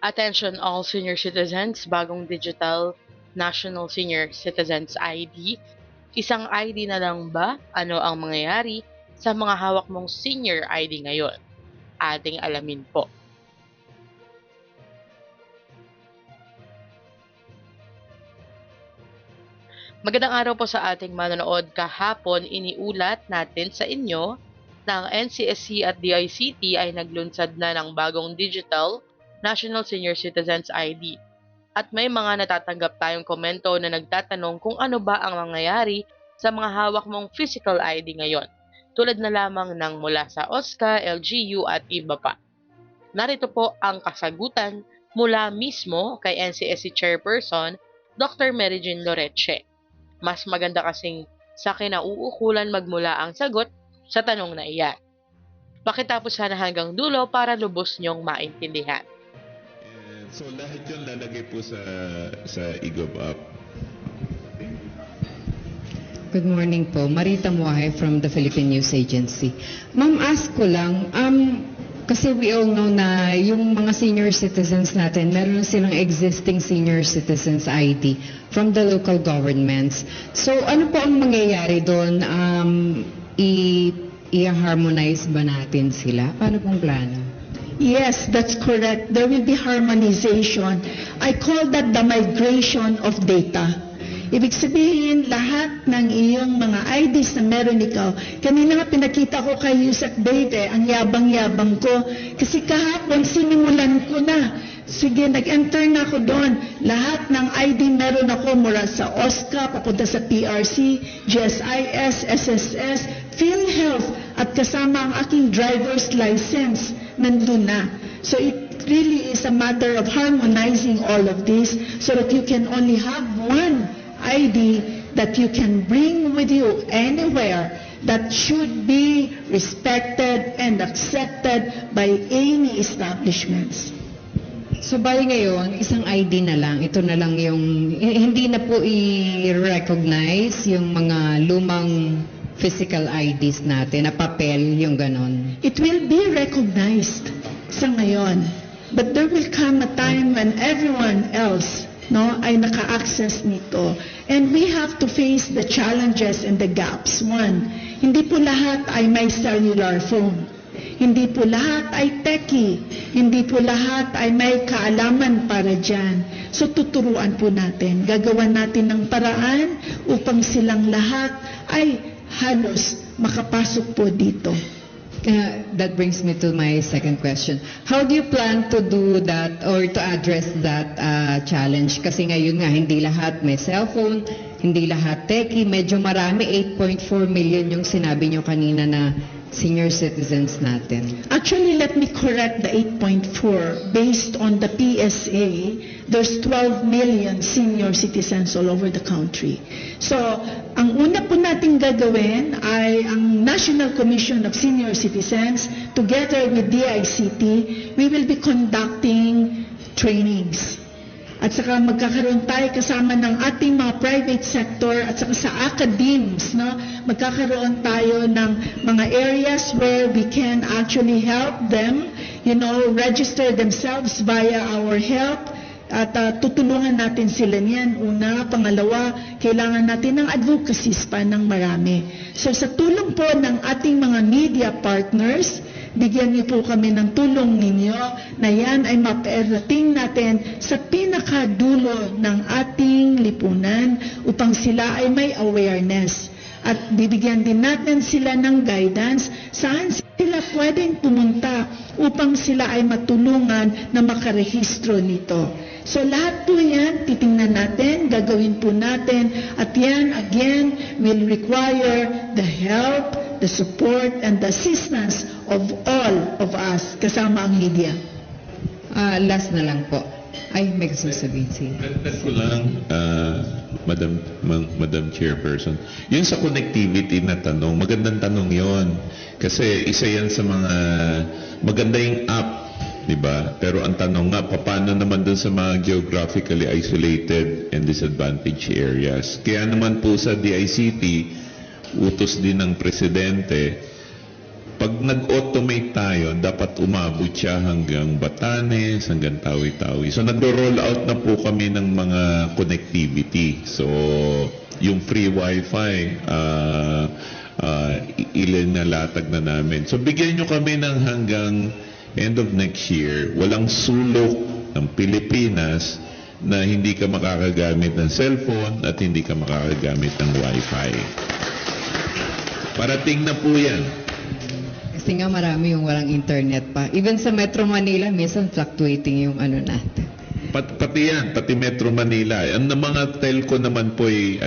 Attention all senior citizens, bagong digital National Senior Citizens ID. Isang ID na lang ba? Ano ang mangyayari sa mga hawak mong senior ID ngayon? Ating alamin po. Magandang araw po sa ating manonood. Kahapon, iniulat natin sa inyo ng NCSC at DICT ay naglunsad na ng bagong digital National Senior Citizens ID. At may mga natatanggap tayong komento na nagtatanong kung ano ba ang mangyayari sa mga hawak mong physical ID ngayon, tulad na lamang ng mula sa OSCA, LGU at iba pa. Narito po ang kasagutan mula mismo kay NCSC Chairperson Dr. Mary Jean Loreche. Mas maganda kasing sa kinauukulan magmula ang sagot sa tanong na iyan. Pakitapos sana hanggang dulo para lubos niyong maintindihan. So lahat yun lalagay po sa eGov app. Good morning po. Marita Muahe from the Philippine News Agency. Ma'am, ask ko lang, kasi we all know na yung mga senior citizens natin, meron silang existing senior citizens ID from the local governments. So ano po ang mangyayari doon? I-harmonize ba natin sila? Paano pong plano? Yes, that's correct. There will be harmonization. I call that the migration of data. Ibig sabihin, lahat ng iyong mga IDs na meron ikaw. Kanina nga pinakita ko kay Yusek Dave, ang yabang-yabang ko. Kasi kahapon, sinimulan ko na. Sige, nag-enter na ako doon. Lahat ng ID meron ako mula sa OSCA, papunta sa PRC, GSIS, SSS, PhilHealth, at kasama ang aking driver's license. Nandun na. So it really is a matter of harmonizing all of this so that you can only have one ID that you can bring with you anywhere that should be respected and accepted by any establishments. So bali ngayon, isang ID na lang, ito na lang yung, hindi na po i-recognize yung mga lumang physical IDs natin, na papel, yung ganon. It will be recognized sa ngayon. But there will come a time when everyone else ay naka-access nito. And we have to face the challenges and the gaps. One, hindi po lahat ay may cellular phone. Hindi po lahat ay techie. Hindi po lahat ay may kaalaman para dyan. So tuturuan po natin. Gagawan natin ng paraan upang silang lahat ay halos makapasok po dito. That brings me to my second question. How do you plan to do that or to address that challenge? Kasi ngayon nga, hindi lahat may cellphone, hindi lahat techie, medyo marami, 8.4 million yung sinabi nyo kanina na senior citizens natin. Actually, let me correct the 8.4. Based on the PSA, there's 12 million senior citizens all over the country. So, ang una po nating gagawin ay ang National Commission of Senior Citizens, together with DICT, we will be conducting trainings. At saka magkakaroon tayo kasama ng ating mga private sector at saka sa academes, magkakaroon tayo ng mga areas where we can actually help them, register themselves via our help at tutulungan natin sila niyan. Una, pangalawa, kailangan natin ng advocacies pa ng marami. So sa tulong po ng ating mga media partners, bigyan niyo po kami ng tulong ninyo na yan ay maparating natin sa pinakadulo ng ating lipunan upang sila ay may awareness. At bibigyan din natin sila ng guidance saan sila pwedeng pumunta upang sila ay matulungan na makarehistro nito. So lahat po yan, titingnan natin, gagawin po natin, at yan again will require the help, the support, and the assistance of all of us, kasama ang media. Last na lang po. Ay, may gusto sabihin siya. Dagdag ko lang, Madam Chairperson, yun sa connectivity na tanong, magandang tanong yon. Kasi isa yan sa mga maganda yung app, di ba? Pero ang tanong nga, paano naman dun sa mga geographically isolated and disadvantaged areas? Kaya naman po sa DICT, utos din ng Presidente Pag nag-automate tayo, dapat umabot siya hanggang Batanes, hanggang Tawi-Tawi. So nagro-roll out na po kami ng mga connectivity. So yung free wifi, ilan na latag na namin. So bigyan nyo kami ng hanggang end of next year, walang sulok ng Pilipinas na hindi ka makakagamit ng cellphone at hindi ka makakagamit ng wifi. Parating na po yan. Kasi nga marami yung walang internet pa. Even sa Metro Manila, minsan fluctuating yung ano natin. Pati yan, pati Metro Manila. Ang mga telco naman po ay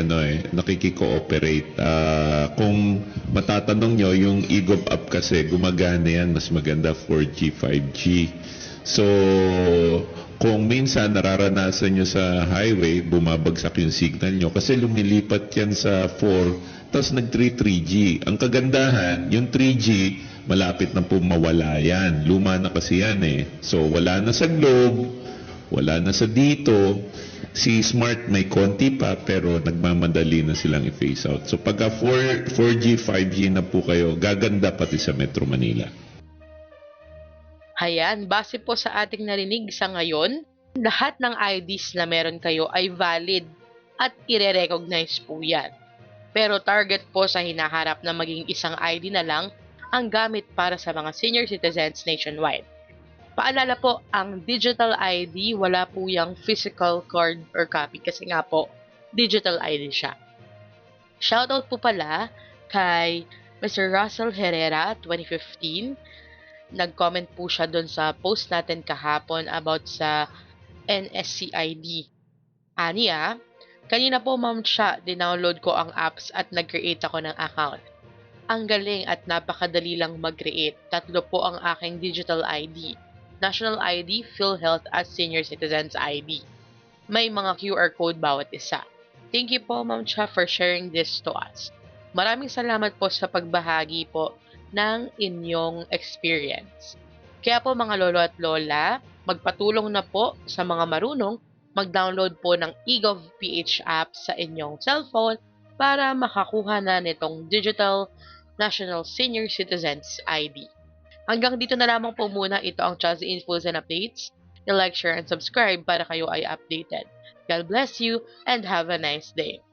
nakiki-cooperate. Kung matatanong nyo, yung EGOV app kasi gumagana yan, mas maganda 4G, 5G. So, kung minsan nararanasan nyo sa highway, bumabagsak yung signal nyo kasi lumilipat yan sa 4, tapos nag-3G. Ang kagandahan, yung 3G, malapit na po mawala yan. Luma na kasi yan eh. So, wala na sa Globe, wala na sa dito. Si Smart may konti pa pero nagmamadali na silang i-phase out. So pagka 4G, 5G na po kayo, gaganda pati sa Metro Manila. Ayan, base po sa ating narinig sa ngayon, lahat ng IDs na meron kayo ay valid at ire-recognize po yan. Pero target po sa hinaharap na maging isang ID na lang ang gamit para sa mga senior citizens nationwide. Paalala po, ang digital ID, wala po yung physical card or copy kasi nga po, digital ID siya. Shoutout po pala kay Mr. Russell Herrera, 2015. Nag-comment po siya doon sa post natin kahapon about sa NSCID. Aniya, kanina po ma'am siya, dinownload ko ang apps at nag-create ako ng account. Ang galing at napakadali lang mag-create. 3 po ang aking digital ID. National ID, PhilHealth at Senior Citizens ID. May mga QR code bawat isa. Thank you po Ma'am Cha for sharing this to us. Maraming salamat po sa pagbahagi po ng inyong experience. Kaya po mga lolo at lola, magpatulong na po sa mga marunong mag-download po ng eGov PH app sa inyong cellphone para makakuha na nitong Digital National Senior Citizens ID. Hanggang dito na lamang po muna, ito ang Chazzy Infos and Updates. I-like, share, and subscribe para kayo ay updated. God bless you and have a nice day.